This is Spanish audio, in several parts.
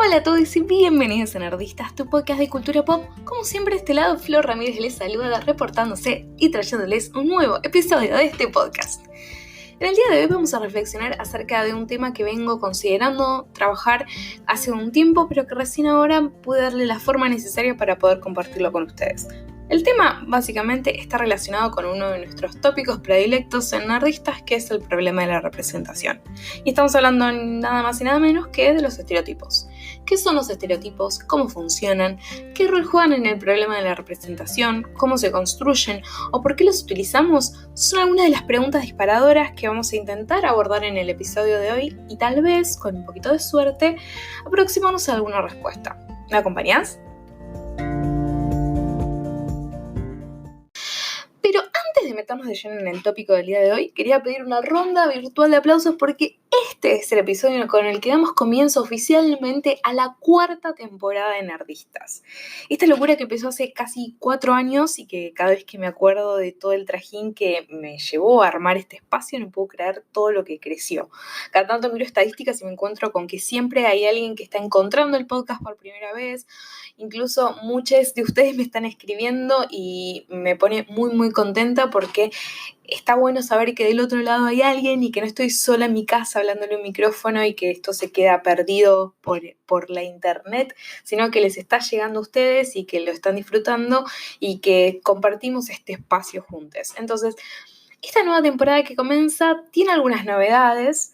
Hola a todos y bienvenidos a Nerdistas, tu podcast de cultura pop. Como siempre, de este lado, Flor Ramírez les saluda, reportándose y trayéndoles un nuevo episodio de este podcast. En el día de hoy vamos a reflexionar acerca de un tema que vengo considerando trabajar hace un tiempo, pero que recién ahora pude darle la forma necesaria para poder compartirlo con ustedes. El tema básicamente está relacionado con uno de nuestros tópicos predilectos en Nerdistas, que es el problema de la representación. Y estamos hablando nada más y nada menos que de los estereotipos. ¿Qué son los estereotipos? ¿Cómo funcionan? ¿Qué rol juegan en el problema de la representación? ¿Cómo se construyen? ¿O por qué los utilizamos? Son algunas de las preguntas disparadoras que vamos a intentar abordar en el episodio de hoy y tal vez, con un poquito de suerte, aproximarnos a alguna respuesta. ¿Me acompañás? Pero antes de meternos de lleno en el tópico del día de hoy, quería pedir una ronda virtual de aplausos porque este es el episodio con el que damos comienzo oficialmente a la 4ª temporada de Nerdistas. Esta locura que empezó hace casi 4 años y que cada vez que me acuerdo de todo el trajín que me llevó a armar este espacio, no puedo creer todo lo que creció. Cada tanto miro estadísticas y me encuentro con que siempre hay alguien que está encontrando el podcast por primera vez. Incluso muchos de ustedes me están escribiendo y me pone muy contenta porque está bueno saber que del otro lado hay alguien y que no estoy sola en mi casa hablándole un micrófono y que esto se queda perdido por la internet, sino que les está llegando a ustedes y que lo están disfrutando y que compartimos este espacio juntos. Entonces, esta nueva temporada que comienza tiene algunas novedades.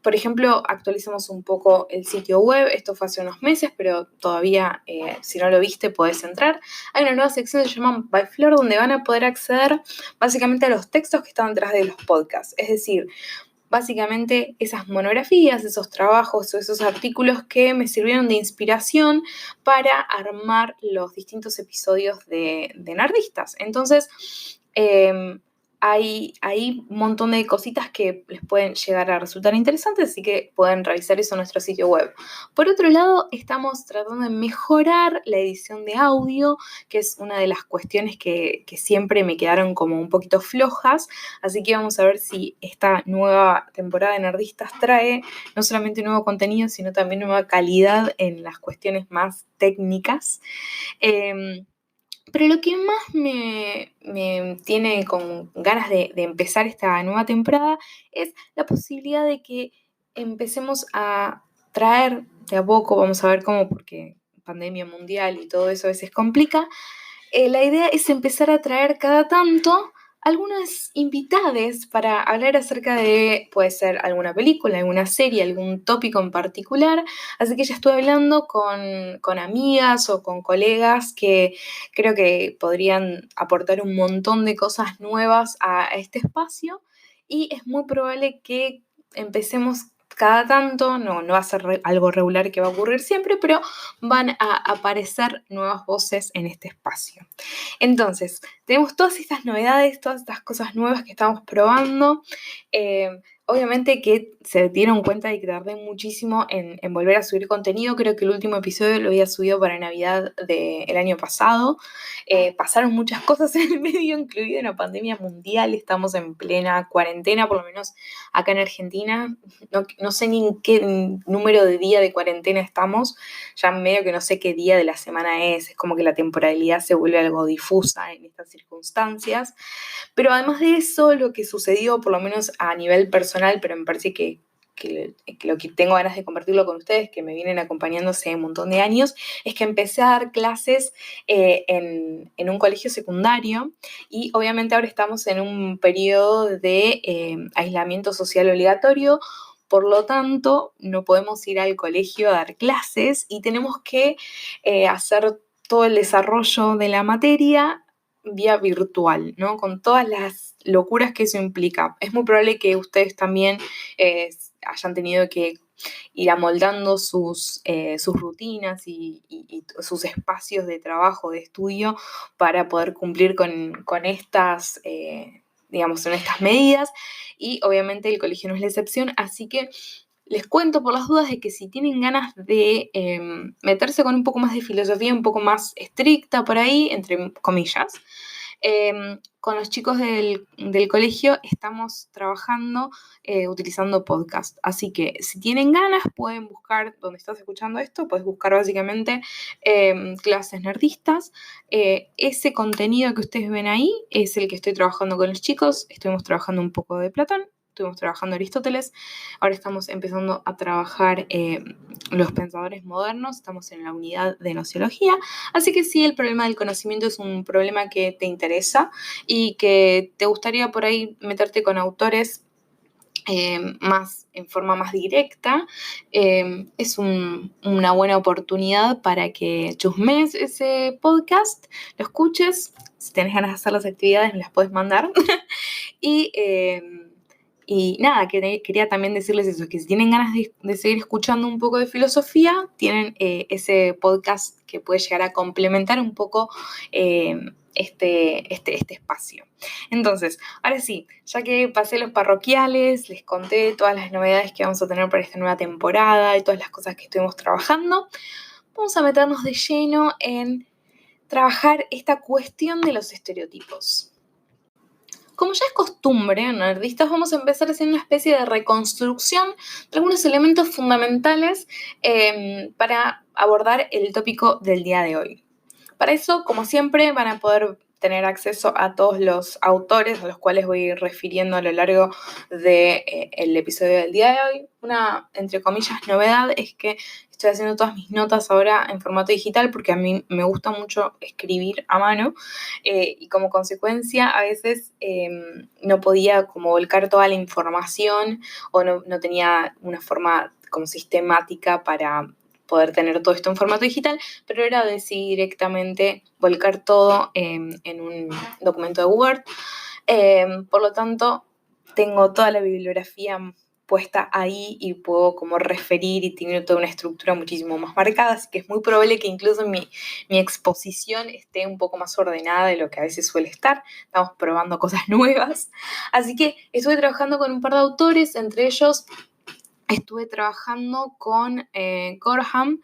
Por ejemplo, actualizamos un poco el sitio web. Esto fue hace unos meses, pero todavía, si no lo viste, podés entrar. Hay una nueva sección que se llama By Flor, donde van a poder acceder básicamente a los textos que están detrás de los podcasts. Es decir, básicamente esas monografías, esos trabajos o esos artículos que me sirvieron de inspiración para armar los distintos episodios de Nerdistas. Entonces, hay un montón de cositas que les pueden llegar a resultar interesantes, así que pueden revisar eso en nuestro sitio web. Por otro lado, estamos tratando de mejorar la edición de audio, que es una de las cuestiones que siempre me quedaron como un poquito flojas, así que vamos a ver si esta nueva temporada de Nerdistas trae no solamente nuevo contenido, sino también nueva calidad en las cuestiones más técnicas. Pero lo que más me tiene con ganas de empezar esta nueva temporada es la posibilidad de que empecemos a traer de a poco, vamos a ver cómo, porque pandemia mundial y todo eso a veces complica. La idea es empezar a traer cada tanto algunas invitades para hablar acerca de, puede ser alguna película, alguna serie, algún tópico en particular. Así que ya estuve hablando con amigas o con colegas que creo que podrían aportar un montón de cosas nuevas a este espacio y es muy probable que empecemos cada tanto, no va a ser algo regular que va a ocurrir siempre, pero van a aparecer nuevas voces en este espacio. Entonces, tenemos todas estas novedades, todas estas cosas nuevas que estamos probando. Obviamente que se dieron cuenta de que tardé muchísimo en volver a subir contenido. Creo que el último episodio lo había subido para Navidad del año pasado. Pasaron muchas cosas en el medio, incluida una pandemia mundial. Estamos en plena cuarentena, por lo menos acá en Argentina. No sé ni en qué número de día de cuarentena estamos. Ya medio que no sé qué día de la semana es como que la temporalidad se vuelve algo difusa en estas circunstancias. Pero además de eso, lo que sucedió, por lo menos a nivel personal, pero me parece que lo que tengo ganas de compartirlo con ustedes, que me vienen acompañando hace un montón de años, es que empecé a dar clases en un colegio secundario y obviamente ahora estamos en un periodo de aislamiento social obligatorio. Por lo tanto, no podemos ir al colegio a dar clases y tenemos que hacer todo el desarrollo de la materia vía virtual, ¿no? Con todas las locuras que eso implica. Es muy probable que ustedes también hayan tenido que ir amoldando sus rutinas y sus espacios de trabajo, de estudio, para poder cumplir con estas, digamos, en estas medidas. Y obviamente el colegio no es la excepción, así que les cuento por las dudas de que si tienen ganas de meterse con un poco más de filosofía, un poco más estricta por ahí, entre comillas, Con los chicos del colegio estamos trabajando utilizando podcast. Así que si tienen ganas, pueden buscar, donde estás escuchando esto, puedes buscar básicamente clases nerdistas. Ese contenido que ustedes ven ahí es el que estoy trabajando con los chicos. Estuvimos trabajando un poco de Platón, estuvimos trabajando Aristóteles, ahora estamos empezando a trabajar los pensadores modernos, estamos en la unidad de nociología, así que sí, el problema del conocimiento es un problema que te interesa y que te gustaría por ahí meterte con autores más en forma más directa, es una buena oportunidad para que chusmes ese podcast, lo escuches, si tenés ganas de hacer las actividades me las puedes mandar y nada, quería también decirles eso, que si tienen ganas de seguir escuchando un poco de filosofía, tienen ese podcast que puede llegar a complementar un poco este espacio. Entonces, ahora sí, ya que pasé los parroquiales, les conté todas las novedades que vamos a tener para esta nueva temporada y todas las cosas que estuvimos trabajando, vamos a meternos de lleno en trabajar esta cuestión de los estereotipos. Como ya es costumbre en Nerdistas, vamos a empezar haciendo una especie de reconstrucción de algunos elementos fundamentales para abordar el tópico del día de hoy. Para eso, como siempre, van a poder tener acceso a todos los autores a los cuales voy a ir refiriendo a lo largo del episodio del día de hoy. Una, entre comillas, novedad es que estoy haciendo todas mis notas ahora en formato digital porque a mí me gusta mucho escribir a mano y como consecuencia a veces no podía como volcar toda la información o no tenía una forma como sistemática para poder tener todo esto en formato digital, pero era decidir directamente volcar todo en un documento de Word. Por lo tanto, tengo toda la bibliografía puesta ahí y puedo como referir y tiene toda una estructura muchísimo más marcada, así que es muy probable que incluso mi exposición esté un poco más ordenada de lo que a veces suele estar. Estamos probando cosas nuevas. Así que estuve trabajando con un par de autores, entre ellos estuve trabajando con Gorham,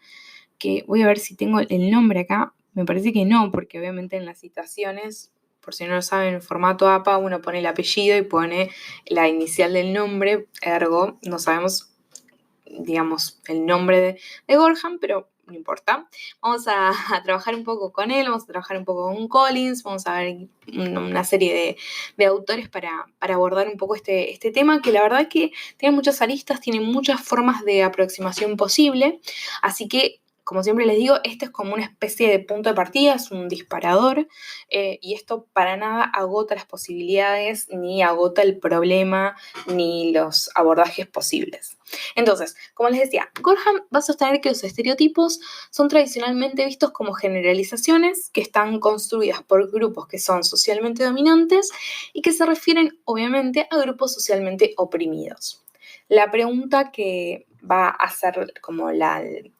que voy a ver si tengo el nombre acá, me parece que no, porque obviamente en las citaciones, por si no lo saben, en formato APA uno pone el apellido y pone la inicial del nombre, ergo no sabemos, digamos, el nombre de Gorham, pero no importa. Vamos a trabajar un poco con él, vamos a trabajar un poco con Collins, vamos a ver una serie de autores para abordar un poco este tema, que la verdad que tiene muchas aristas, tiene muchas formas de aproximación posible, así que como siempre les digo, este es como una especie de punto de partida, es un disparador, y esto para nada agota las posibilidades, ni agota el problema, ni los abordajes posibles. Entonces, como les decía, Gorham va a sostener que los estereotipos son tradicionalmente vistos como generalizaciones que están construidas por grupos que son socialmente dominantes y que se refieren obviamente a grupos socialmente oprimidos. La pregunta que va a ser como el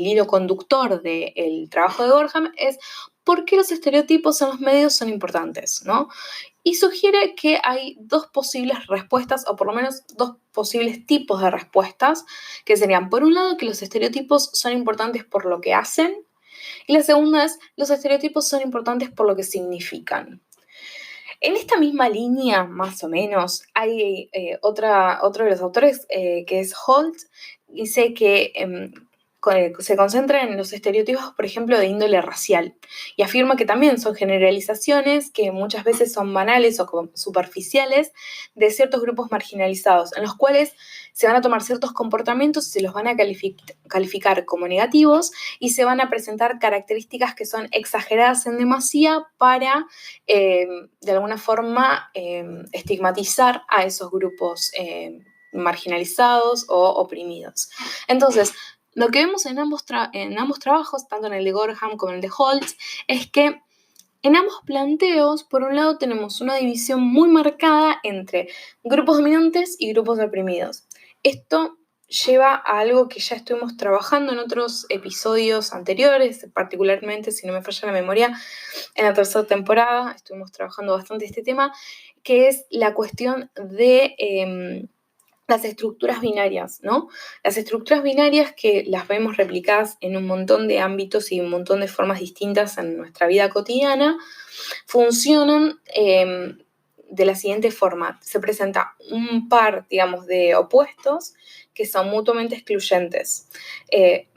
hilo conductor del trabajo de Gorham es ¿por qué los estereotipos en los medios son importantes? ¿No? Y sugiere que hay dos posibles respuestas, o por lo menos dos posibles tipos de respuestas, que serían, por un lado, que los estereotipos son importantes por lo que hacen, y la segunda es, los estereotipos son importantes por lo que significan. En esta misma línea, más o menos, hay otro de los autores, que es Holt, dice que se concentra en los estereotipos, por ejemplo, de índole racial, y afirma que también son generalizaciones que muchas veces son banales o superficiales de ciertos grupos marginalizados, en los cuales se van a tomar ciertos comportamientos y se los van a calificar como negativos y se van a presentar características que son exageradas en demasía para, de alguna forma, estigmatizar a esos grupos marginalizados o oprimidos. Entonces, lo que vemos en ambos trabajos, tanto en el de Gorham como en el de Holtz, es que en ambos planteos, por un lado, tenemos una división muy marcada entre grupos dominantes y grupos oprimidos. Esto lleva a algo que ya estuvimos trabajando en otros episodios anteriores, particularmente, si no me falla la memoria, en la tercera temporada estuvimos trabajando bastante este tema, que es la cuestión de las estructuras binarias, ¿no? Las estructuras binarias que las vemos replicadas en un montón de ámbitos y un montón de formas distintas en nuestra vida cotidiana, funcionan de la siguiente forma. Se presenta un par, digamos, de opuestos que son mutuamente excluyentes.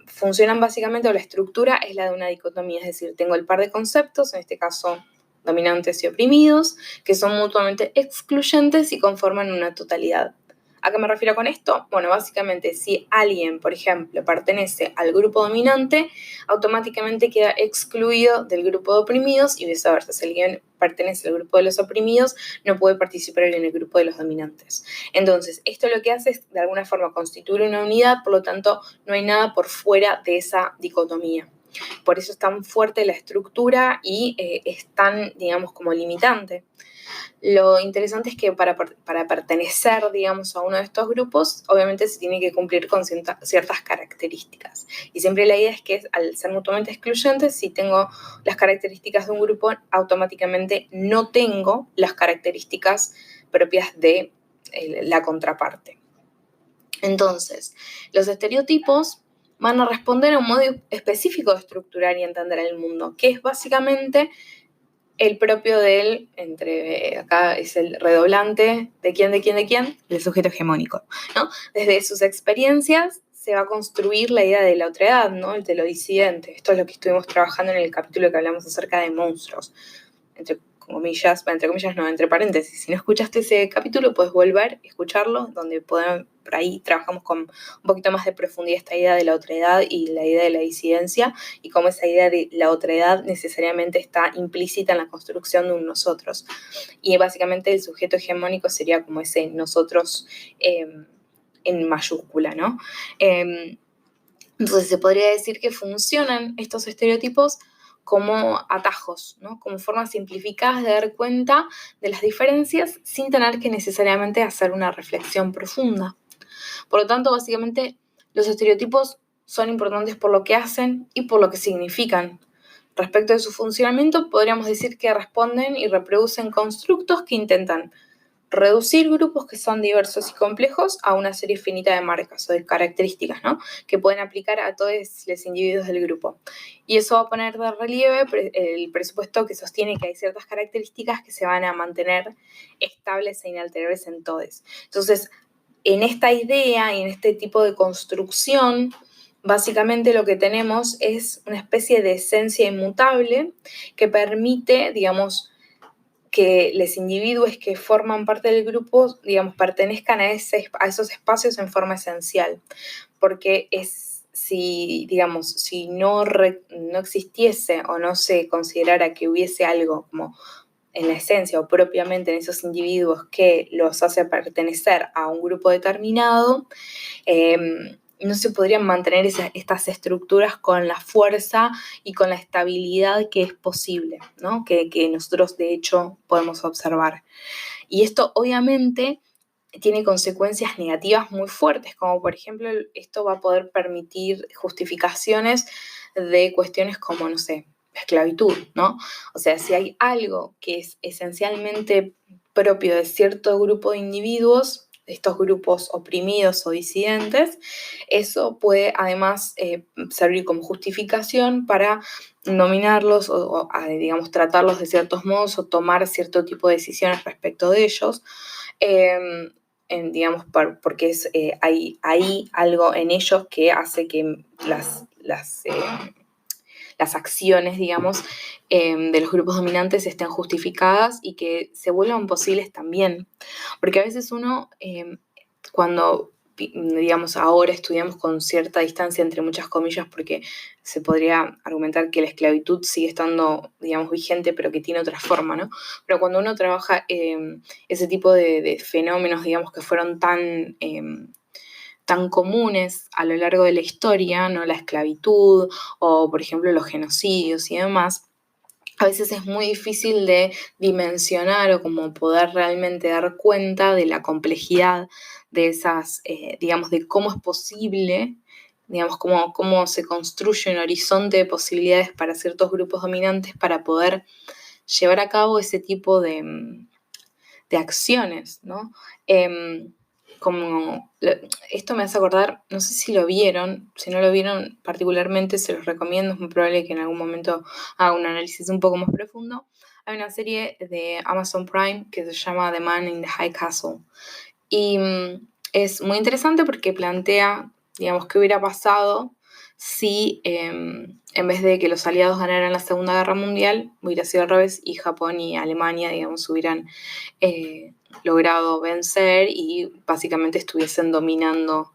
Funcionan básicamente, o la estructura es la de una dicotomía, es decir, tengo el par de conceptos, en este caso dominantes y oprimidos, que son mutuamente excluyentes y conforman una totalidad. ¿A qué me refiero con esto? Bueno, básicamente, si alguien, por ejemplo, pertenece al grupo dominante, automáticamente queda excluido del grupo de oprimidos y viceversa. Si alguien pertenece al grupo de los oprimidos, no puede participar en el grupo de los dominantes. Entonces, esto lo que hace es, de alguna forma, constituir una unidad, por lo tanto, no hay nada por fuera de esa dicotomía. Por eso es tan fuerte la estructura y es tan, digamos, como limitante. Lo interesante es que para pertenecer, digamos, a uno de estos grupos, obviamente se tiene que cumplir con ciertas características. Y siempre la idea es que al ser mutuamente excluyentes, si tengo las características de un grupo, automáticamente no tengo las características propias de la contraparte. Entonces, los estereotipos van a responder a un modo específico de estructurar y entender el mundo, que es básicamente el propio del, acá es el redoblante, ¿de quién? El sujeto hegemónico, ¿no? Desde sus experiencias se va a construir la idea de la otredad, ¿no? El de lo disidente. Esto es lo que estuvimos trabajando en el capítulo que hablamos acerca de monstruos. Entre comillas, no, entre paréntesis. Si no escuchaste ese capítulo, puedes volver a escucharlo, donde por ahí trabajamos con un poquito más de profundidad esta idea de la otredad y la idea de la disidencia, y cómo esa idea de la otredad necesariamente está implícita en la construcción de un nosotros. Y básicamente el sujeto hegemónico sería como ese nosotros en mayúscula, ¿no? Entonces se podría decir que funcionan estos estereotipos como atajos, ¿no? Como formas simplificadas de dar cuenta de las diferencias sin tener que necesariamente hacer una reflexión profunda. Por lo tanto, básicamente, los estereotipos son importantes por lo que hacen y por lo que significan. Respecto de su funcionamiento, podríamos decir que responden y reproducen constructos que intentan reducir grupos que son diversos y complejos a una serie finita de marcas o de características, ¿no? Que pueden aplicar a todos los individuos del grupo. Y eso va a poner de relieve el presupuesto que sostiene que hay ciertas características que se van a mantener estables e inalterables en todos. Entonces, en esta idea y en este tipo de construcción, básicamente lo que tenemos es una especie de esencia inmutable que permite, digamos, que los individuos que forman parte del grupo, digamos, pertenezcan a esos espacios en forma esencial, porque si no existiese o no se considerara que hubiese algo como en la esencia o propiamente en esos individuos que los hace pertenecer a un grupo determinado, no se podrían mantener estas estructuras con la fuerza y con la estabilidad que es posible, ¿no? Que nosotros de hecho podemos observar. Y esto obviamente tiene consecuencias negativas muy fuertes, como por ejemplo esto va a poder permitir justificaciones de cuestiones como, no sé, esclavitud, ¿no? O sea, si hay algo que es esencialmente propio de cierto grupo de individuos, estos grupos oprimidos o disidentes, eso puede además servir como justificación para nominarlos o, digamos, tratarlos de ciertos modos o tomar cierto tipo de decisiones respecto de ellos, digamos, porque hay algo en ellos que hace que las acciones, digamos, de los grupos dominantes estén justificadas y que se vuelvan posibles también. Porque a veces uno, cuando, digamos, ahora estudiamos con cierta distancia, entre muchas comillas, porque se podría argumentar que la esclavitud sigue estando, digamos, vigente, pero que tiene otra forma, ¿no? Pero cuando uno trabaja ese tipo de fenómenos, digamos, que fueron tan comunes a lo largo de la historia, ¿no? La esclavitud o, por ejemplo, los genocidios y demás, a veces es muy difícil de dimensionar o como poder realmente dar cuenta de la complejidad de esas, digamos, de cómo es posible, digamos, cómo se construye un horizonte de posibilidades para ciertos grupos dominantes para poder llevar a cabo ese tipo de acciones, ¿no? esto me hace acordar, no sé si lo vieron, si no lo vieron particularmente se los recomiendo, es muy probable que en algún momento haga un análisis un poco más profundo. Hay una serie de Amazon Prime que se llama The Man in the High Castle y es muy interesante porque plantea, digamos, qué hubiera pasado si en vez de que los aliados ganaran la Segunda Guerra Mundial, hubiera sido al revés y Japón y Alemania, digamos, hubieran logrado vencer y básicamente estuviesen dominando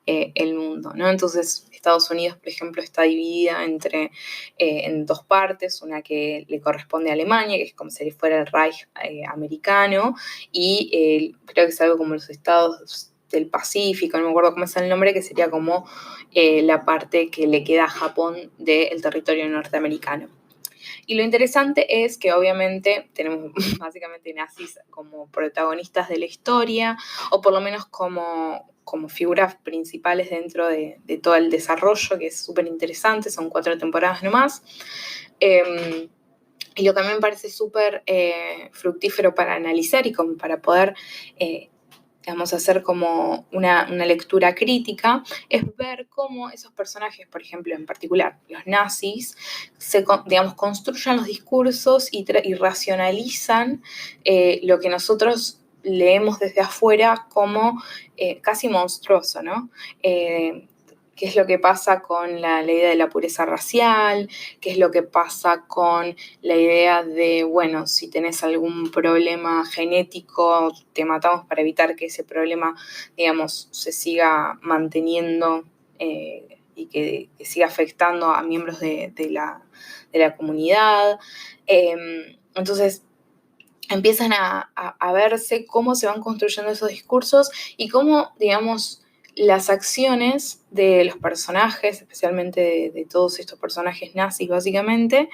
el mundo, ¿no? Entonces, Estados Unidos, por ejemplo, está dividida en dos partes, una que le corresponde a Alemania, que es como si fuera el Reich americano, y creo que es algo como los estados del Pacífico, no me acuerdo cómo es el nombre, que sería como la parte que le queda a Japón del territorio norteamericano. Y lo interesante es que obviamente tenemos básicamente nazis como protagonistas de la historia, o por lo menos como figuras principales dentro de todo el desarrollo, que es súper interesante, son 4 temporadas nomás. Y lo que a mí me parece súper fructífero para analizar y como para poder digamos, hacer como una lectura crítica, es ver cómo esos personajes, por ejemplo, en particular los nazis, digamos, construyen los discursos y racionalizan lo que nosotros leemos desde afuera como casi monstruoso, ¿no? Qué es lo que pasa con la idea de la pureza racial, qué es lo que pasa con la idea de, bueno, si tenés algún problema genético, te matamos para evitar que ese problema, digamos, se siga manteniendo y que siga afectando a miembros de la comunidad. Entonces, empiezan a verse cómo se van construyendo esos discursos y cómo, digamos, las acciones de los personajes, especialmente de todos estos personajes nazis básicamente,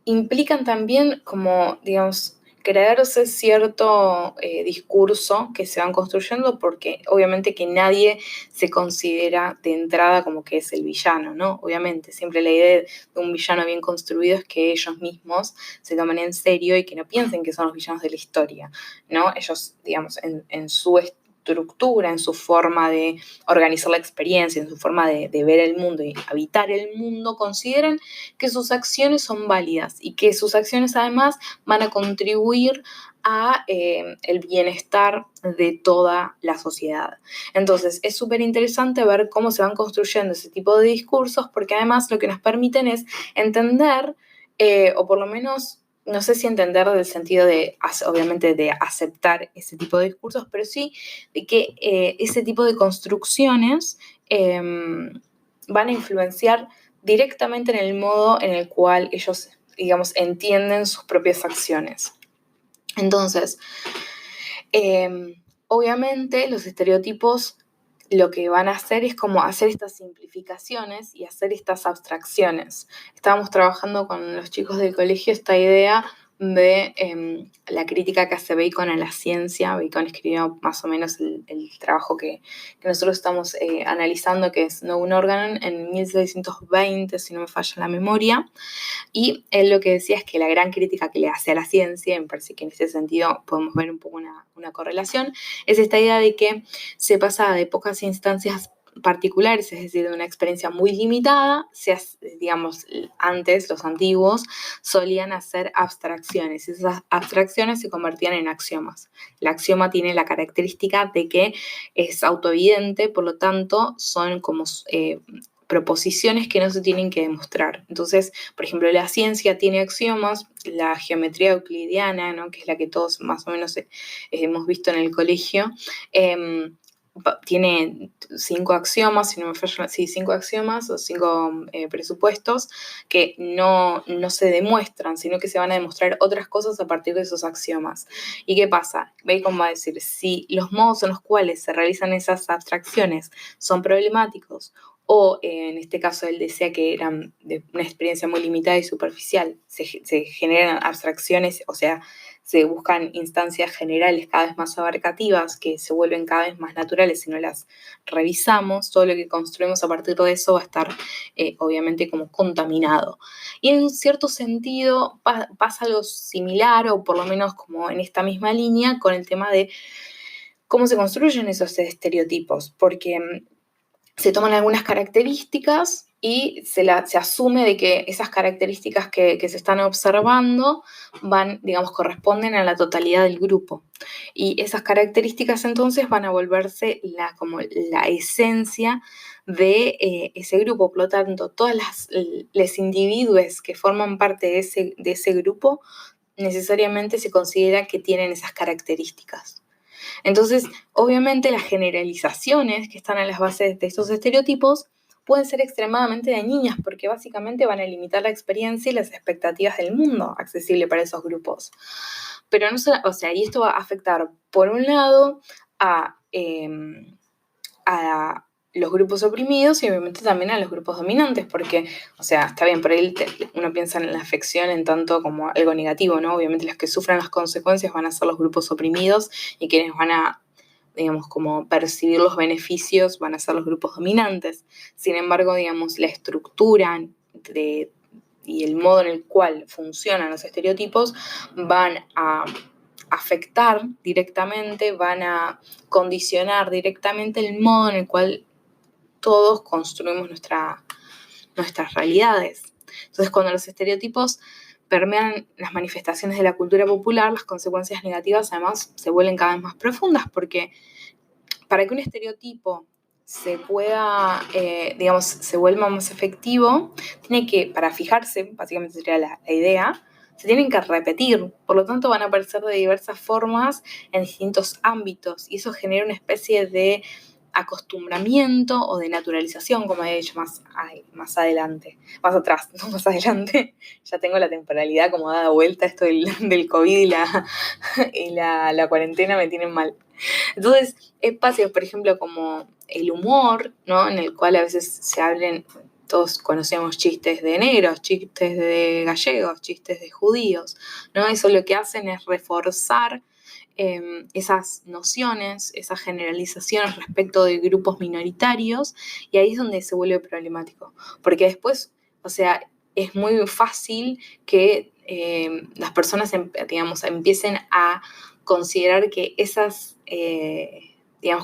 implican también como, digamos, crearse cierto discurso que se van construyendo porque obviamente que nadie se considera de entrada como que es el villano, ¿no? Obviamente, siempre la idea de un villano bien construido es que ellos mismos se tomen en serio y que no piensen que son los villanos de la historia, ¿no? Ellos, digamos, en su estructura, en su forma de organizar la experiencia, en su forma de ver el mundo y habitar el mundo, consideran que sus acciones son válidas y que sus acciones además van a contribuir a el bienestar de toda la sociedad. Entonces es súper interesante ver cómo se van construyendo ese tipo de discursos porque además lo que nos permiten es entender o por lo menos no sé si entender del sentido de, obviamente, de aceptar ese tipo de discursos, pero sí de que ese tipo de construcciones van a influenciar directamente en el modo en el cual ellos, digamos, entienden sus propias acciones. Entonces, obviamente los estereotipos lo que van a hacer es como hacer estas simplificaciones y hacer estas abstracciones. Estábamos trabajando con los chicos del colegio esta idea de la crítica que hace Bacon a la ciencia. Bacon escribió más o menos el trabajo que nosotros estamos analizando, que es No un órgano, en 1620, si no me falla la memoria. Y él lo que decía es que la gran crítica que le hace a la ciencia, me parece que en ese sentido podemos ver un poco una correlación, es esta idea de que se pasa de pocas instancias particulares, es decir, de una experiencia muy limitada, digamos, antes los antiguos solían hacer abstracciones, y esas abstracciones se convertían en axiomas. El axioma tiene la característica de que es autoevidente, por lo tanto, son como proposiciones que no se tienen que demostrar. Entonces, por ejemplo, la ciencia tiene axiomas, la geometría euclidiana, ¿no? Que es la que todos más o menos hemos visto en el colegio, tiene 5 axiomas, si no me falla, sí, 5 axiomas o 5 presupuestos que no se demuestran, sino que se van a demostrar otras cosas a partir de esos axiomas. ¿Y qué pasa? Bacon va a decir, si los modos en los cuales se realizan esas abstracciones son problemáticos o en este caso él decía que eran de una experiencia muy limitada y superficial, se generan abstracciones, o sea, se buscan instancias generales cada vez más abarcativas que se vuelven cada vez más naturales si no las revisamos, todo lo que construimos a partir de eso va a estar obviamente como contaminado. Y en un cierto sentido pasa algo similar o por lo menos como en esta misma línea con el tema de ¿Cómo se construyen esos estereotipos? Porque se toman algunas características y se asume de que esas características que se están observando corresponden a la totalidad del grupo. Y esas características entonces van a volverse como la esencia de ese grupo. Por lo tanto, todos los individuos que forman parte de ese grupo necesariamente se considera que tienen esas características. Entonces, obviamente las generalizaciones que están a las bases de estos estereotipos pueden ser extremadamente dañinas porque básicamente van a limitar la experiencia y las expectativas del mundo accesible para esos grupos. Pero no solo, y esto va a afectar, por un lado, a los grupos oprimidos y obviamente también a los grupos dominantes, porque, está bien, por ahí uno piensa en la afección en tanto como algo negativo, ¿no? Obviamente los que sufran las consecuencias van a ser los grupos oprimidos y quienes van a, como percibir los beneficios van a ser los grupos dominantes. Sin embargo, la estructura y el modo en el cual funcionan los estereotipos van a afectar directamente, van a condicionar directamente el modo en el cual todos construimos nuestras realidades. Entonces, cuando los estereotipos permean las manifestaciones de la cultura popular, las consecuencias negativas además se vuelven cada vez más profundas, porque para que un estereotipo se pueda, se vuelva más efectivo, tiene que, para fijarse, básicamente sería la idea, se tienen que repetir, por lo tanto van a aparecer de diversas formas en distintos ámbitos, y eso genera una especie de acostumbramiento o de naturalización, como he dicho más adelante, más atrás, no más adelante. Ya tengo la temporalidad como dada vuelta, esto del COVID y la cuarentena me tienen mal. Entonces, espacios, por ejemplo, como el humor, ¿no? En el cual a veces se hablen, todos conocemos chistes de negros, chistes de gallegos, chistes de judíos, ¿no? Eso lo que hacen es reforzar esas nociones, esas generalizaciones respecto de grupos minoritarios, y ahí es donde se vuelve problemático, porque después, es muy fácil que las personas, empiecen a considerar que esas,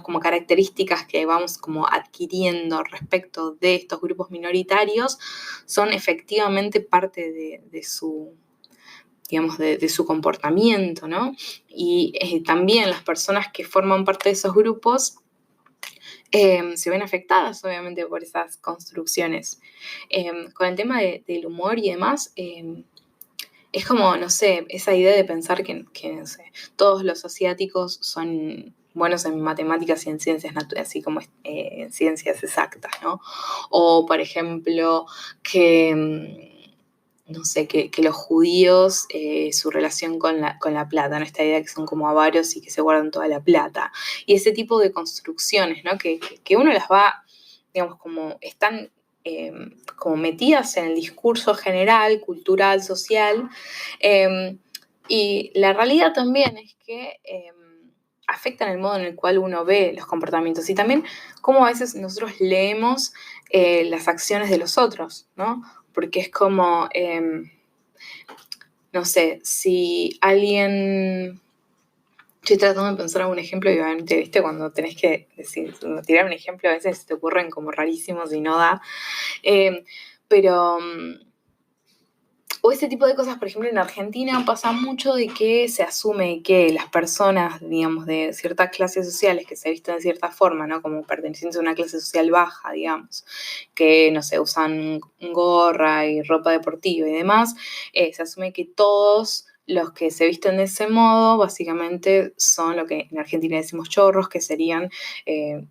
como características que vamos como adquiriendo respecto de estos grupos minoritarios son efectivamente parte de su comportamiento, ¿no? Y también las personas que forman parte de esos grupos se ven afectadas, obviamente, por esas construcciones. Con el tema del humor y demás, es como, no sé, esa idea de pensar que no sé, todos los asiáticos son buenos en matemáticas y en ciencias naturales, así como en ciencias exactas, ¿no? O, por ejemplo, que no sé, que los judíos, su relación con la plata, ¿no? Esta idea que son como avarios y que se guardan toda la plata. Y ese tipo de construcciones, ¿no? Que uno las va, como están como metidas en el discurso general, cultural, social. Y la realidad también es que afectan el modo en el cual uno ve los comportamientos y también cómo a veces nosotros leemos las acciones de los otros, ¿no? Porque es como, no sé, si alguien... Estoy tratando de pensar algún ejemplo y obviamente, ¿viste? Cuando tenés que tirar un ejemplo, a veces te ocurren como rarísimos y no da. Pero... O ese tipo de cosas, por ejemplo, en Argentina pasa mucho de que se asume que las personas, de ciertas clases sociales que se visten de cierta forma, ¿no? Como pertenecientes a una clase social baja, que, no sé, usan gorra y ropa deportiva y demás, se asume que todos los que se visten de ese modo básicamente son lo que en Argentina decimos chorros, que serían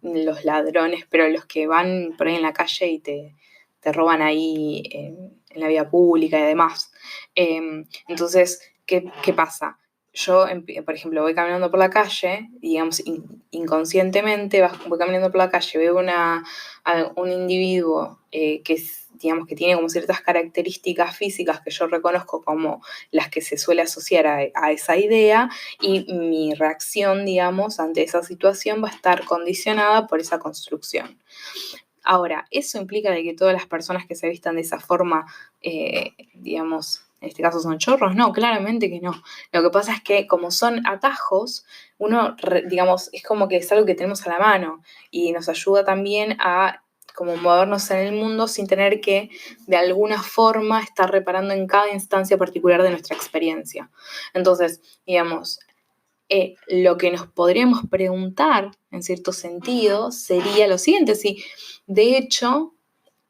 los ladrones, pero los que van por ahí en la calle y te roban ahí en la vía pública y demás. Entonces, ¿qué pasa? Yo, por ejemplo, voy caminando por la calle, inconscientemente voy caminando por la calle, veo un individuo que tiene como ciertas características físicas que yo reconozco como las que se suele asociar a esa idea, y mi reacción, ante esa situación va a estar condicionada por esa construcción. Ahora, ¿eso implica de que todas las personas que se vistan de esa forma, en este caso son chorros, no, claramente que no. Lo que pasa es que como son atajos, uno, digamos, es como que es algo que tenemos a la mano y nos ayuda también a como movernos en el mundo sin tener que de alguna forma estar reparando en cada instancia particular de nuestra experiencia. Entonces, digamos, lo que nos podríamos preguntar en cierto sentido sería lo siguiente, si de hecho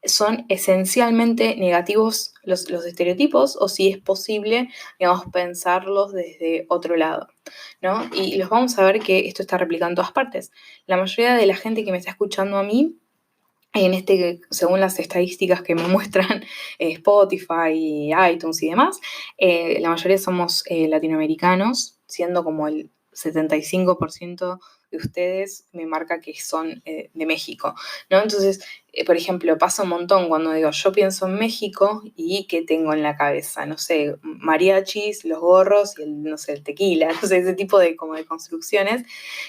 son esencialmente negativos los estereotipos o si es posible, digamos, pensarlos desde otro lado, ¿no? Y los vamos a ver que esto está replicado en todas partes. La mayoría de la gente que me está escuchando a mí, según las estadísticas que me muestran Spotify, iTunes y demás, la mayoría somos latinoamericanos, siendo como el 75% de ustedes me marca que son de México, ¿no? Entonces, por ejemplo, pasa un montón cuando digo, yo pienso en México y ¿qué tengo en la cabeza? No sé, mariachis, los gorros y no sé, el tequila, no sé, ese tipo de, como de construcciones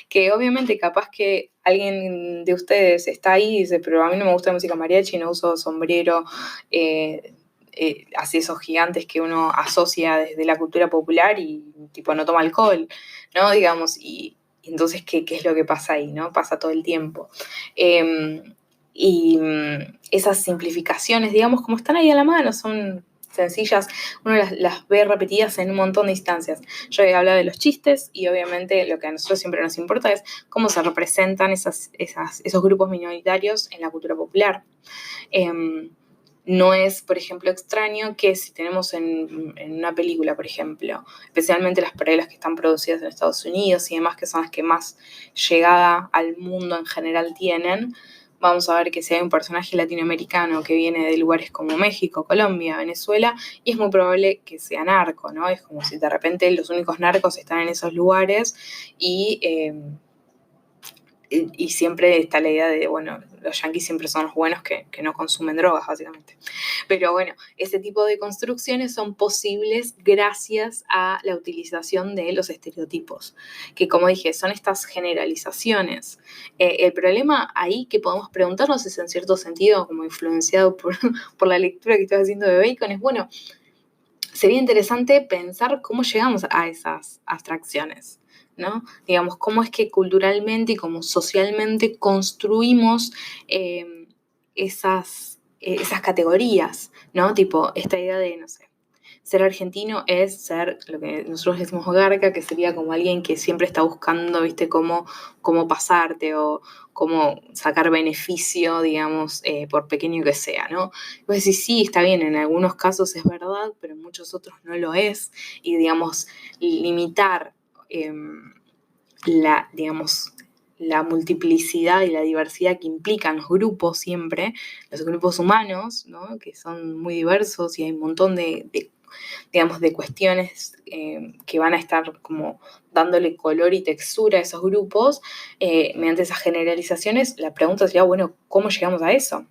que obviamente capaz que alguien de ustedes está ahí y dice, pero a mí no me gusta la música mariachi, no uso sombrero, así esos gigantes que uno asocia desde la cultura popular y tipo no toma alcohol, ¿no? Digamos, y entonces, ¿qué es lo que pasa ahí, no? Pasa todo el tiempo. Y esas simplificaciones, digamos, como están ahí a la mano, son sencillas, uno las ve repetidas en un montón de instancias. Yo he hablado de los chistes y obviamente lo que a nosotros siempre nos importa es cómo se representan esos grupos minoritarios en la cultura popular. No es, por ejemplo, extraño que si tenemos en una película, por ejemplo, especialmente las películas que están producidas en Estados Unidos y demás, que son las que más llegada al mundo en general tienen, vamos a ver que si hay un personaje latinoamericano que viene de lugares como México, Colombia, Venezuela, y es muy probable que sea narco, ¿no? Es como si de repente los únicos narcos están en esos lugares y siempre está la idea de, bueno, los yanquis siempre son los buenos que no consumen drogas, básicamente. Pero bueno, ese tipo de construcciones son posibles gracias a la utilización de los estereotipos, que como dije, son estas generalizaciones. El problema ahí que podemos preguntarnos es en cierto sentido, como influenciado por la lectura que estoy haciendo de Bacon, es bueno, sería interesante pensar cómo llegamos a esas abstracciones, ¿no? Digamos, cómo es que culturalmente y como socialmente construimos esas categorías, ¿no? Tipo, esta idea de, no sé, ser argentino es ser lo que nosotros decimos garca, que sería como alguien que siempre está buscando, viste, cómo pasarte o cómo sacar beneficio, digamos, por pequeño que sea, ¿no? Vos decís, sí, está bien, en algunos casos es verdad, pero en muchos otros no lo es. Y, digamos, limitar digamos, la multiplicidad y la diversidad que implican los grupos siempre, los grupos humanos, ¿no? Que son muy diversos y hay un montón digamos, de cuestiones que van a estar como dándole color y textura a esos grupos, mediante esas generalizaciones, la pregunta sería, bueno, ¿cómo llegamos a eso?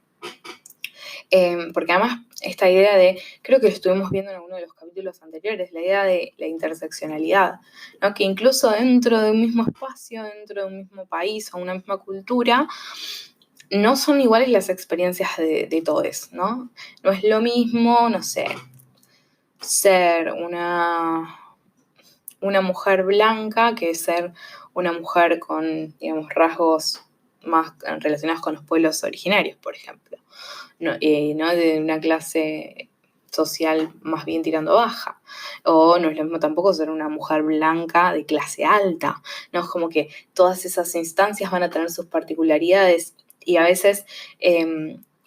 Porque además esta idea de, creo que lo estuvimos viendo en alguno de los capítulos anteriores, la idea de la interseccionalidad, ¿no? Que incluso dentro de un mismo espacio, dentro de un mismo país o una misma cultura, no son iguales las experiencias de todos, ¿no? No es lo mismo, no sé, ser una mujer blanca que ser una mujer con, digamos, rasgos más relacionados con los pueblos originarios, por ejemplo, ¿no? No de una clase social más bien tirando baja. O no es lo mismo tampoco ser una mujer blanca de clase alta, ¿no? Es como que todas esas instancias van a tener sus particularidades y a veces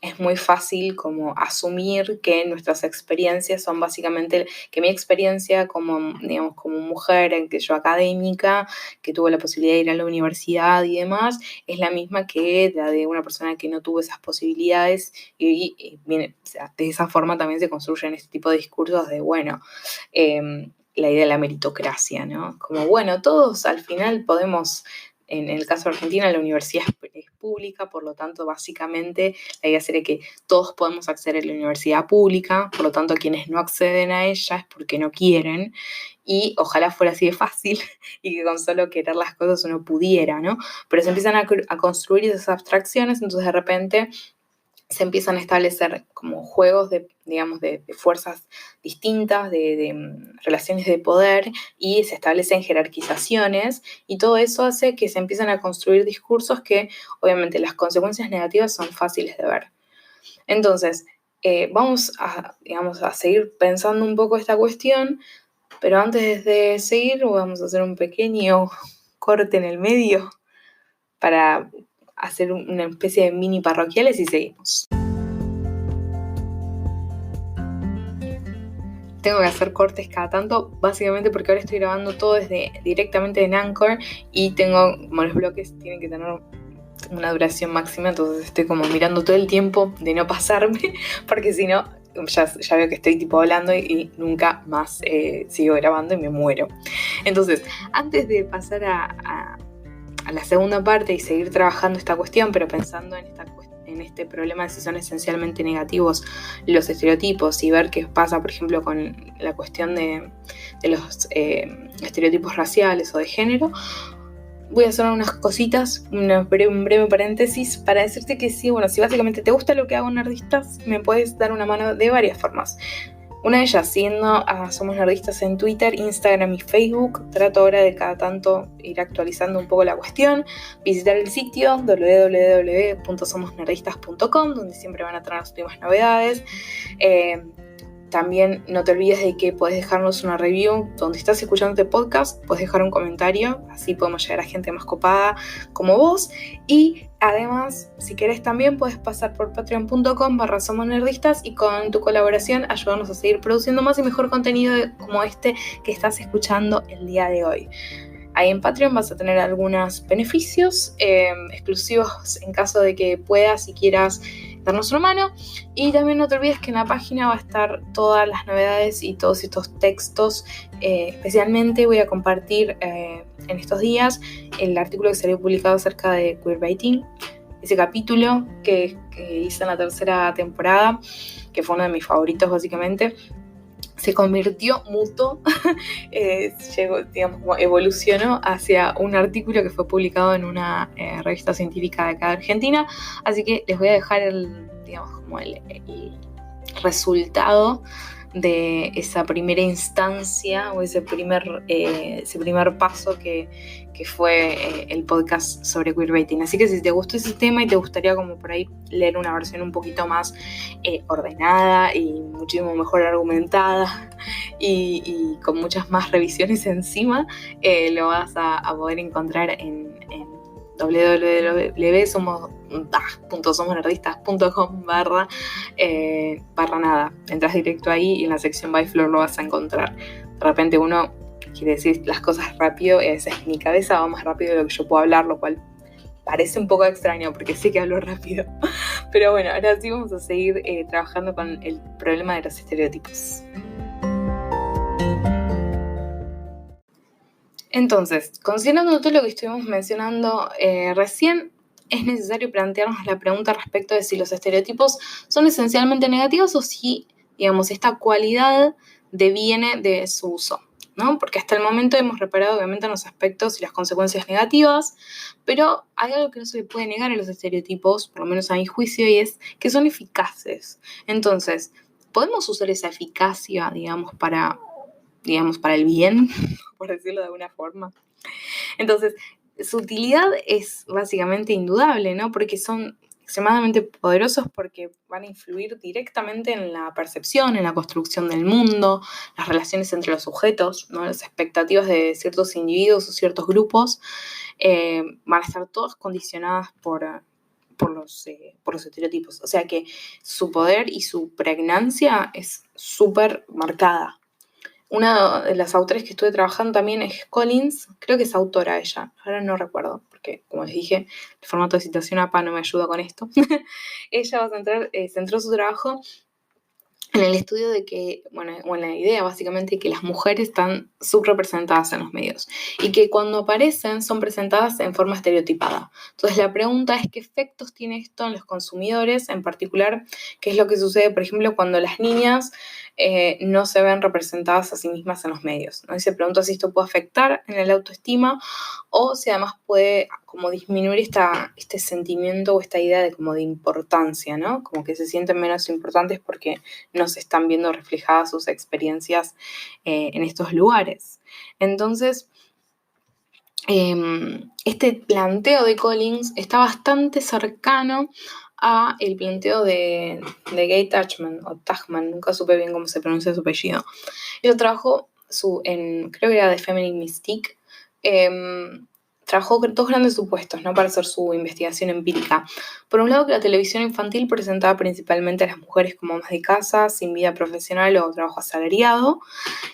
es muy fácil como asumir que nuestras experiencias son básicamente, que mi experiencia como, digamos, como mujer, en que yo académica, que tuvo la posibilidad de ir a la universidad y demás, es la misma que la de una persona que no tuvo esas posibilidades y viene, o sea, de esa forma también se construyen este tipo de discursos de, bueno, la idea de la meritocracia, ¿no? Como, bueno, todos al final podemos, en el caso de Argentina, la universidad es pública, por lo tanto, básicamente, la idea sería que todos podemos acceder a la universidad pública, por lo tanto, quienes no acceden a ella es porque no quieren, y ojalá fuera así de fácil y que con solo querer las cosas uno pudiera, ¿no? Pero se empiezan a construir esas abstracciones, entonces de repente se empiezan a establecer como juegos de fuerzas distintas, de relaciones de poder, y se establecen jerarquizaciones, y todo eso hace que se empiecen a construir discursos que obviamente las consecuencias negativas son fáciles de ver. Entonces, vamos a seguir pensando un poco esta cuestión, pero antes de seguir vamos a hacer un pequeño corte en el medio para hacer una especie de mini parroquiales y seguimos. Tengo que hacer cortes cada tanto, básicamente porque ahora estoy grabando todo directamente en Anchor, y tengo como los bloques tienen que tener una duración máxima, entonces estoy como mirando todo el tiempo de no pasarme, porque si no ya veo que estoy tipo hablando y nunca más sigo grabando y me muero. Entonces, antes de pasar a la segunda parte y seguir trabajando esta cuestión, pero pensando en este problema de si son esencialmente negativos los estereotipos, y ver qué pasa, por ejemplo, con la cuestión de los estereotipos raciales o de género, voy a hacer unas cositas, un breve paréntesis para decirte que sí, bueno, si básicamente te gusta lo que hago en Nerdistas, me puedes dar una mano de varias formas. Una de ellas, siguiendo a Somos Nerdistas en Twitter, Instagram y Facebook. Trato ahora de cada tanto ir actualizando un poco la cuestión. Visitar el sitio www.somosnerdistas.com, donde siempre van a tener las últimas novedades. También no te olvides de que podés dejarnos una review donde estás escuchando este podcast, podés dejar un comentario, así podemos llegar a gente más copada como vos. Y además, si querés también podés pasar por patreon.com/somosnerdistas y con tu colaboración ayudarnos a seguir produciendo más y mejor contenido como este que estás escuchando el día de hoy. Ahí en Patreon vas a tener algunos beneficios exclusivos en caso de que puedas y quieras darnos una mano. Y también no te olvides que en la página va a estar todas las novedades y todos estos textos. Especialmente voy a compartir en estos días el artículo que salió publicado acerca de queerbaiting, ese capítulo que hice en la tercera temporada, que fue uno de mis favoritos básicamente. Se convirtió mutuo, evolucionó hacia un artículo que fue publicado en una revista científica de acá de Argentina. Así que les voy a dejar el resultado de esa primera instancia o ese primer paso que fue el podcast sobre queerbaiting. Así que si te gustó ese tema y te gustaría como por ahí leer una versión un poquito más ordenada y muchísimo mejor argumentada y con muchas más revisiones encima, lo vas a poder encontrar en www.somosnerdistas.com/nada. Entras directo ahí y en la sección By Floor lo vas a encontrar. De repente uno quiere decir las cosas rápido y a veces mi cabeza va más rápido de lo que yo puedo hablar, lo cual parece un poco extraño porque sé que hablo rápido. Pero bueno, ahora sí vamos a seguir trabajando con el problema de los estereotipos. Entonces, considerando todo lo que estuvimos mencionando recién, es necesario plantearnos la pregunta respecto de si los estereotipos son esencialmente negativos o si, digamos, esta cualidad deviene de su uso, ¿no? Porque hasta el momento hemos reparado obviamente en los aspectos y las consecuencias negativas, pero hay algo que no se le puede negar a los estereotipos, por lo menos a mi juicio, y es que son eficaces. Entonces, ¿podemos usar esa eficacia, digamos, para el bien, por decirlo de alguna forma? Entonces, su utilidad es básicamente indudable, ¿no? Porque son extremadamente poderosos, porque van a influir directamente en la percepción, en la construcción del mundo, las relaciones entre los sujetos, ¿no? Las expectativas de ciertos individuos o ciertos grupos van a estar todas condicionadas por los estereotipos. O sea que su poder y su pregnancia es súper marcada. Una de las autores que estuve trabajando también es Collins, creo que es autora ella, ahora no recuerdo, porque como les dije, el formato de citación APA no me ayuda con esto. Ella centró su trabajo en el estudio de que, o en la idea básicamente que las mujeres están subrepresentadas en los medios y que cuando aparecen son presentadas en forma estereotipada. Entonces la pregunta es qué efectos tiene esto en los consumidores, en particular, qué es lo que sucede, por ejemplo, cuando las niñas no se ven representadas a sí mismas en los medios, ¿no? Y se pregunta si esto puede afectar en el autoestima o si además puede como disminuir este sentimiento o esta idea de como de importancia, ¿no? Como que se sienten menos importantes porque no se están viendo reflejadas sus experiencias en estos lugares. Entonces, este planteo de Collins está bastante cercano a el planteo de Gay Tachman, o Tachman, nunca supe bien cómo se pronuncia su apellido. Él trabajó creo que era The Feminine Mystique, trabajó dos grandes supuestos, ¿no? Para hacer su investigación empírica. Por un lado, que la televisión infantil presentaba principalmente a las mujeres como amas de casa, sin vida profesional o trabajo asalariado.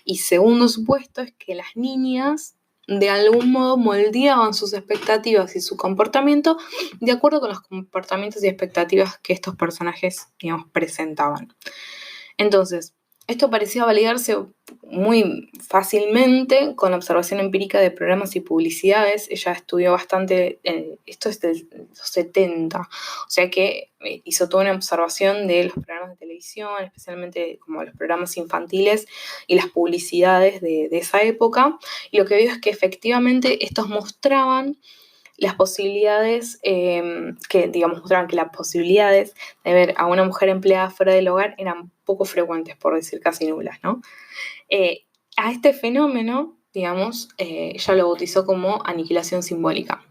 Y segundo supuesto es que las niñas de algún modo moldeaban sus expectativas y su comportamiento de acuerdo con los comportamientos y expectativas que estos personajes, digamos, presentaban. Entonces, esto parecía validarse muy fácilmente con la observación empírica de programas y publicidades. Ella estudió bastante, esto es de los 70, o sea que hizo toda una observación de los programas de televisión, especialmente como los programas infantiles y las publicidades de esa época. Y lo que vio es que efectivamente estos mostraban las posibilidades, mostraban que las posibilidades de ver a una mujer empleada fuera del hogar eran poco frecuentes, por decir casi nulas, ¿no? A este fenómeno, digamos, ella lo bautizó como aniquilación simbólica.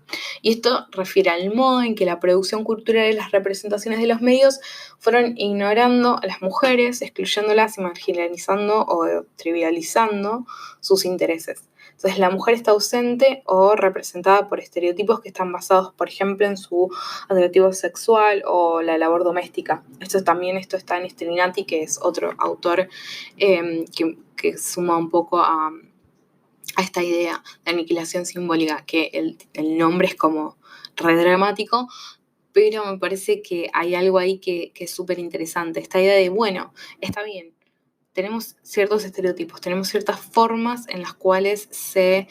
Y esto refiere al modo en que la producción cultural y las representaciones de los medios fueron ignorando a las mujeres, excluyéndolas y marginalizando o trivializando sus intereses. Entonces, la mujer está ausente o representada por estereotipos que están basados, por ejemplo, en su atractivo sexual o la labor doméstica. Esto está en Strinati, que es otro autor que suma un poco a esta idea de aniquilación simbólica, que el nombre es como re dramático, pero me parece que hay algo ahí que es súper interesante. Esta idea de, bueno, está bien, tenemos ciertos estereotipos, tenemos ciertas formas en las cuales se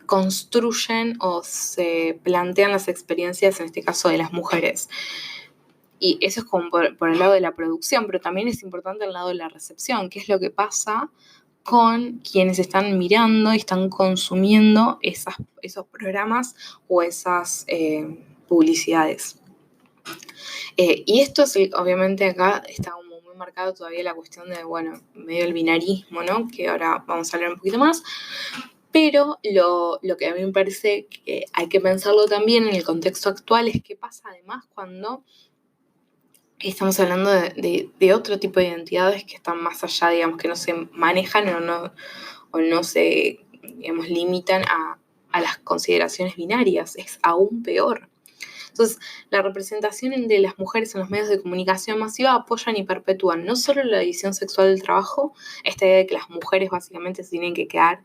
construyen o se plantean las experiencias, en este caso de las mujeres. Y eso es como por el lado de la producción, pero también es importante el lado de la recepción, qué es lo que pasa con quienes están mirando y están consumiendo esos programas o esas publicidades. Y esto es, obviamente acá está como muy marcado todavía la cuestión de, bueno, medio el binarismo, ¿no? Que ahora vamos a hablar un poquito más. Pero lo que a mí me parece que hay que pensarlo también en el contexto actual es qué pasa además cuando estamos hablando de otro tipo de identidades que están más allá, digamos, que no se manejan o no se, digamos, limitan a las consideraciones binarias. Es aún peor. Entonces, la representación de las mujeres en los medios de comunicación masiva apoyan y perpetúan no solo la división sexual del trabajo, esta idea de que las mujeres básicamente se tienen que quedar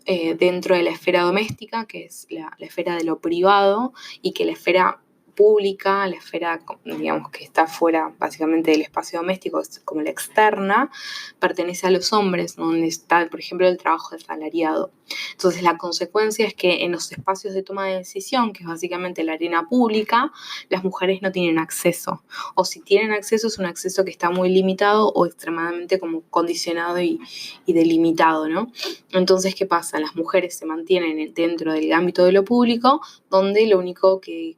dentro de la esfera doméstica, que es la esfera de lo privado, y que la esfera pública, la esfera, digamos, que está fuera básicamente del espacio doméstico, como la externa, pertenece a los hombres, donde está, por ejemplo, el trabajo asalariado. Entonces, la consecuencia es que en los espacios de toma de decisión, que es básicamente la arena pública, las mujeres no tienen acceso. O si tienen acceso, es un acceso que está muy limitado o extremadamente como condicionado y delimitado, ¿no? Entonces, ¿qué pasa? Las mujeres se mantienen dentro del ámbito de lo público, donde lo único que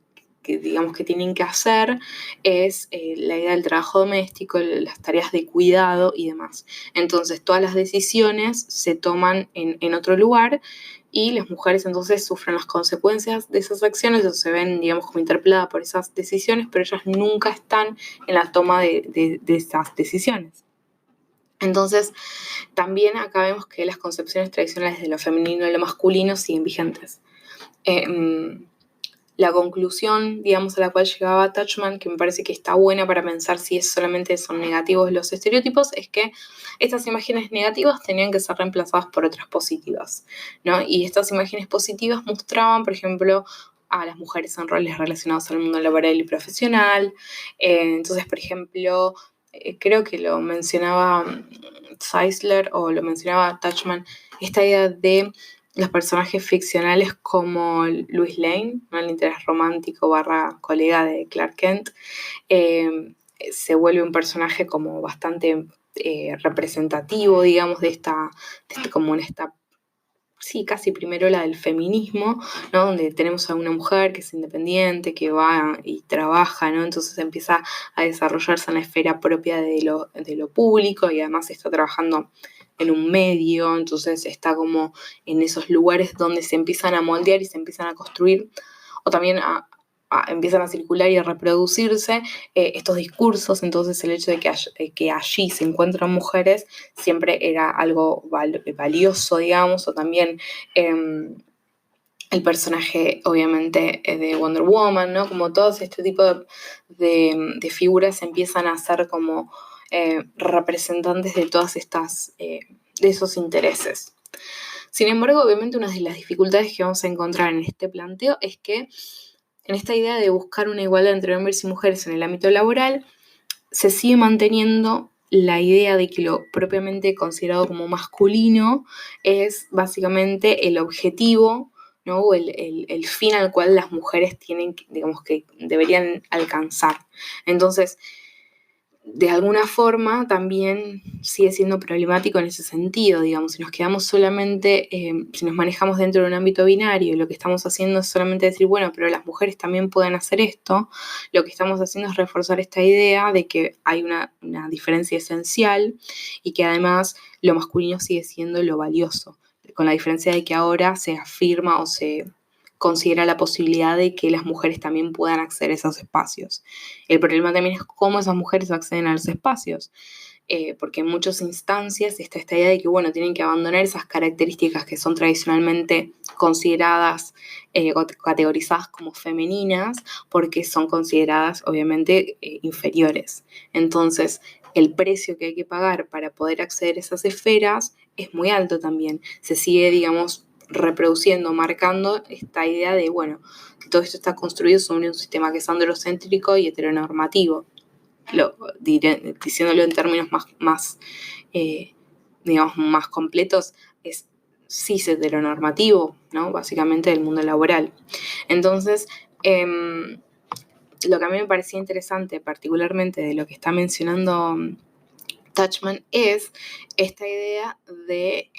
digamos que tienen que hacer es la idea del trabajo doméstico, las tareas de cuidado y demás. Entonces todas las decisiones se toman en otro lugar y las mujeres entonces sufren las consecuencias de esas acciones o se ven, digamos, como interpeladas por esas decisiones, pero ellas nunca están en la toma de esas decisiones. Entonces, también acá vemos que las concepciones tradicionales de lo femenino y lo masculino siguen vigentes. La conclusión, digamos, a la cual llegaba Tachman, que me parece que está buena para pensar si solamente son negativos los estereotipos, es que estas imágenes negativas tenían que ser reemplazadas por otras positivas, ¿no? Y estas imágenes positivas mostraban, por ejemplo, a las mujeres en roles relacionados al mundo laboral y profesional. Entonces, por ejemplo, creo que lo mencionaba Zeisler o lo mencionaba Tachman, esta idea de los personajes ficcionales como Lois Lane, ¿no? El interés romántico / colega de Clark Kent, se vuelve un personaje como bastante representativo, digamos, como en esta, sí, casi primera ola del feminismo, ¿no? Donde tenemos a una mujer que es independiente, que va y trabaja, ¿no? Entonces empieza a desarrollarse en la esfera propia de lo público y además está trabajando en un medio, entonces está como en esos lugares donde se empiezan a moldear y se empiezan a construir, o también empiezan a circular y a reproducirse estos discursos. Entonces el hecho de que allí se encuentran mujeres siempre era algo valioso, digamos, o también el personaje, obviamente, de Wonder Woman, ¿no? Como todos este tipo de figuras empiezan a ser como representantes de todas estas, de esos intereses. Sin embargo, obviamente una de las dificultades que vamos a encontrar en este planteo es que en esta idea de buscar una igualdad entre hombres y mujeres en el ámbito laboral, se sigue manteniendo la idea de que lo propiamente considerado como masculino es básicamente el objetivo, ¿no? O el fin al cual las mujeres tienen, digamos, que deberían alcanzar. Entonces, de alguna forma también sigue siendo problemático en ese sentido, digamos, si nos quedamos solamente, si nos manejamos dentro de un ámbito binario y lo que estamos haciendo es solamente decir, bueno, pero las mujeres también pueden hacer esto, lo que estamos haciendo es reforzar esta idea de que hay una diferencia esencial y que además lo masculino sigue siendo lo valioso, con la diferencia de que ahora se afirma o se considera la posibilidad de que las mujeres también puedan acceder a esos espacios. El problema también es cómo esas mujeres acceden a los espacios, porque en muchas instancias está esta idea de que, bueno, tienen que abandonar esas características que son tradicionalmente consideradas, categorizadas como femeninas, porque son consideradas, obviamente, inferiores. Entonces, el precio que hay que pagar para poder acceder a esas esferas es muy alto también. Se sigue, digamos, reproduciendo, marcando esta idea de, bueno, que todo esto está construido sobre un sistema que es androcéntrico y heteronormativo. Diciéndolo en términos más digamos, más completos, es cis heteronormativo, ¿no? Básicamente del mundo laboral. Entonces, lo que a mí me parecía interesante, particularmente de lo que está mencionando Touchman, es esta idea de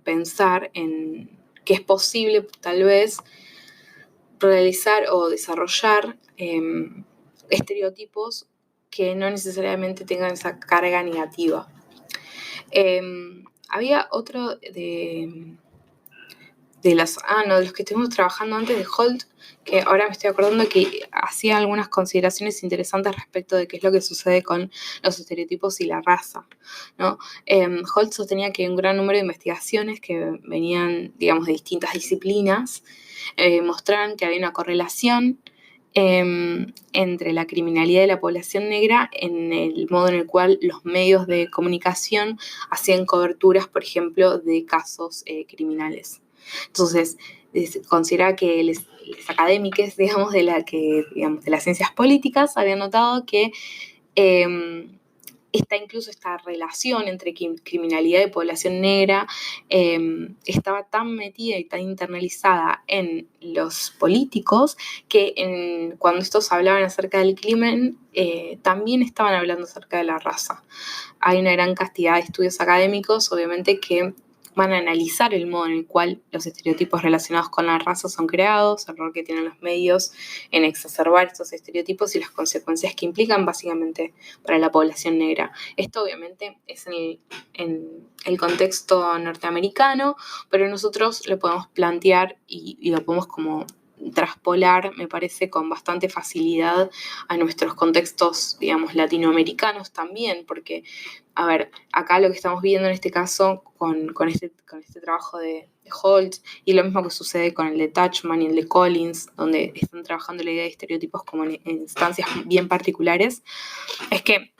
pensar en que es posible tal vez realizar o desarrollar estereotipos que no necesariamente tengan esa carga negativa. Había otro de los que estuvimos trabajando antes, de Holt, que ahora me estoy acordando que hacía algunas consideraciones interesantes respecto de qué es lo que sucede con los estereotipos y la raza, ¿no? Holt sostenía que un gran número de investigaciones que venían, digamos, de distintas disciplinas mostraban que había una correlación entre la criminalidad de la población negra en el modo en el cual los medios de comunicación hacían coberturas, por ejemplo, de casos criminales. Entonces, considera que los académicos, digamos, de las ciencias políticas habían notado que incluso esta relación entre criminalidad y población negra estaba tan metida y tan internalizada en los políticos que cuando estos hablaban acerca del crimen, también estaban hablando acerca de la raza. Hay una gran cantidad de estudios académicos, obviamente, que van a analizar el modo en el cual los estereotipos relacionados con la raza son creados, el rol que tienen los medios en exacerbar estos estereotipos y las consecuencias que implican básicamente para la población negra. Esto obviamente es en el contexto norteamericano, pero nosotros lo podemos plantear y lo podemos como traspolar, me parece, con bastante facilidad a nuestros contextos, digamos, latinoamericanos también, porque, a ver, acá lo que estamos viendo en este caso con este trabajo de Holt, y lo mismo que sucede con el de Touchman y el de Collins, donde están trabajando la idea de estereotipos como en instancias bien particulares, es que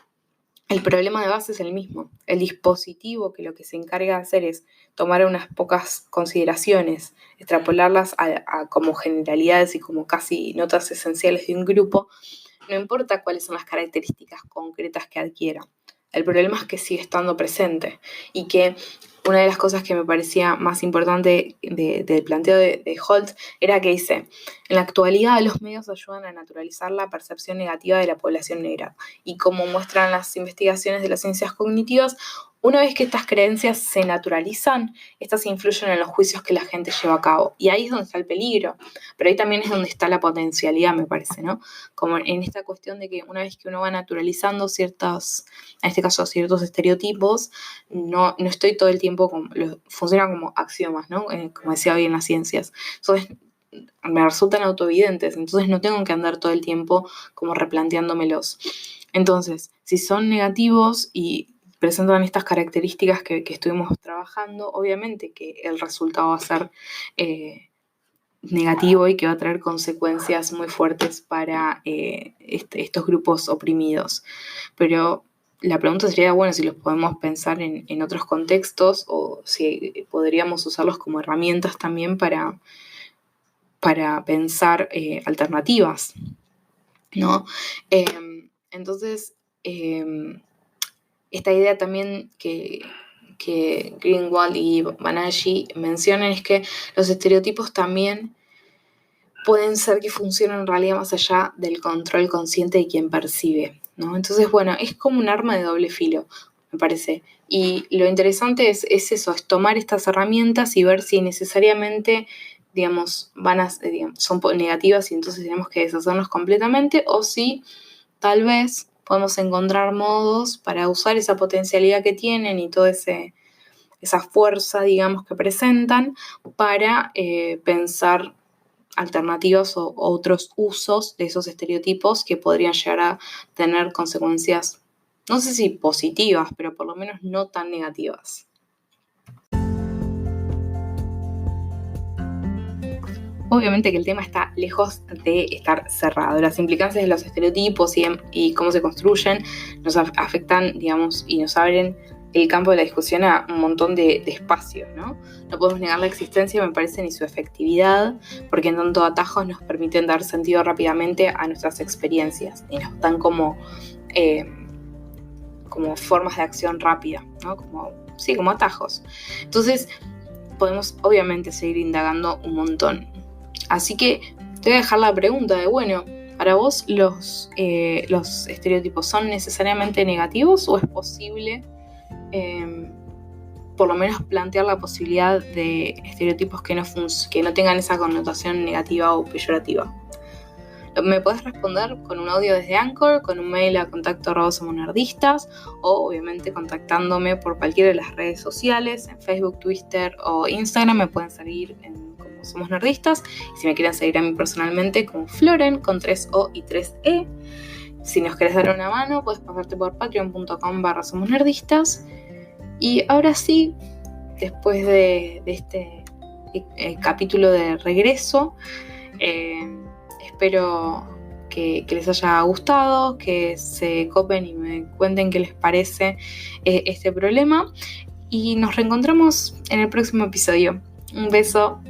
el problema de base es el mismo. El dispositivo que lo que se encarga de hacer es tomar unas pocas consideraciones, extrapolarlas a como generalidades y como casi notas esenciales de un grupo, no importa cuáles son las características concretas que adquiera. El problema es que sigue estando presente y que una de las cosas que me parecía más importante del planteo de Holtz era que dice, en la actualidad los medios ayudan a naturalizar la percepción negativa de la población negra y como muestran las investigaciones de las ciencias cognitivas, una vez que estas creencias se naturalizan, estas influyen en los juicios que la gente lleva a cabo. Y ahí es donde está el peligro, pero ahí también es donde está la potencialidad, me parece, ¿no? Como en esta cuestión de que una vez que uno va naturalizando ciertos estereotipos, no estoy todo el tiempo, funciona como axiomas, ¿no? Como decía hoy en las ciencias. Entonces, me resultan autoevidentes, entonces no tengo que andar todo el tiempo como replanteándomelos. Entonces, si son negativos y presentan estas características que estuvimos trabajando, obviamente que el resultado va a ser negativo y que va a traer consecuencias muy fuertes para estos grupos oprimidos. Pero la pregunta sería, bueno, si los podemos pensar en otros contextos o si podríamos usarlos como herramientas también para pensar alternativas, ¿no? Entonces, esta idea también que Greenwald y Banashi mencionan es que los estereotipos también pueden ser que funcionen en realidad más allá del control consciente de quien percibe, ¿no? Entonces, bueno, es como un arma de doble filo, me parece. Y lo interesante es eso, es tomar estas herramientas y ver si necesariamente, digamos, son negativas y entonces tenemos que deshacernos completamente, o si tal vez podemos encontrar modos para usar esa potencialidad que tienen y toda esa fuerza, digamos, que presentan para pensar alternativas o otros usos de esos estereotipos que podrían llegar a tener consecuencias, no sé si positivas, pero por lo menos no tan negativas. Obviamente que el tema está lejos de estar cerrado. Las implicancias de los estereotipos y cómo se construyen nos afectan, digamos, y nos abren el campo de la discusión a un montón de espacios, ¿no? No podemos negar la existencia, me parece, ni su efectividad, porque en tanto atajos nos permiten dar sentido rápidamente a nuestras experiencias y nos dan como formas de acción rápida, ¿no? Como atajos. Entonces, podemos obviamente seguir indagando un montón. Así que te voy a dejar la pregunta de, bueno, ¿para vos los estereotipos son necesariamente negativos o es posible por lo menos plantear la posibilidad de estereotipos que no tengan esa connotación negativa o peyorativa? Me podés responder con un audio desde Anchor, con un mail a contacto@somosnerdistas o obviamente contactándome por cualquiera de las redes sociales, en Facebook, Twitter o Instagram. Me pueden seguir como Somos Nerdistas, y si me quieren seguir a mí personalmente como Floren con 3O y 3E. Si nos querés dar una mano, puedes pasarte por patreon.com/somosnerdistas. Y ahora sí, después de este capítulo de regreso, espero que les haya gustado, que se copen y me cuenten qué les parece este problema. Y nos reencontramos en el próximo episodio. Un beso.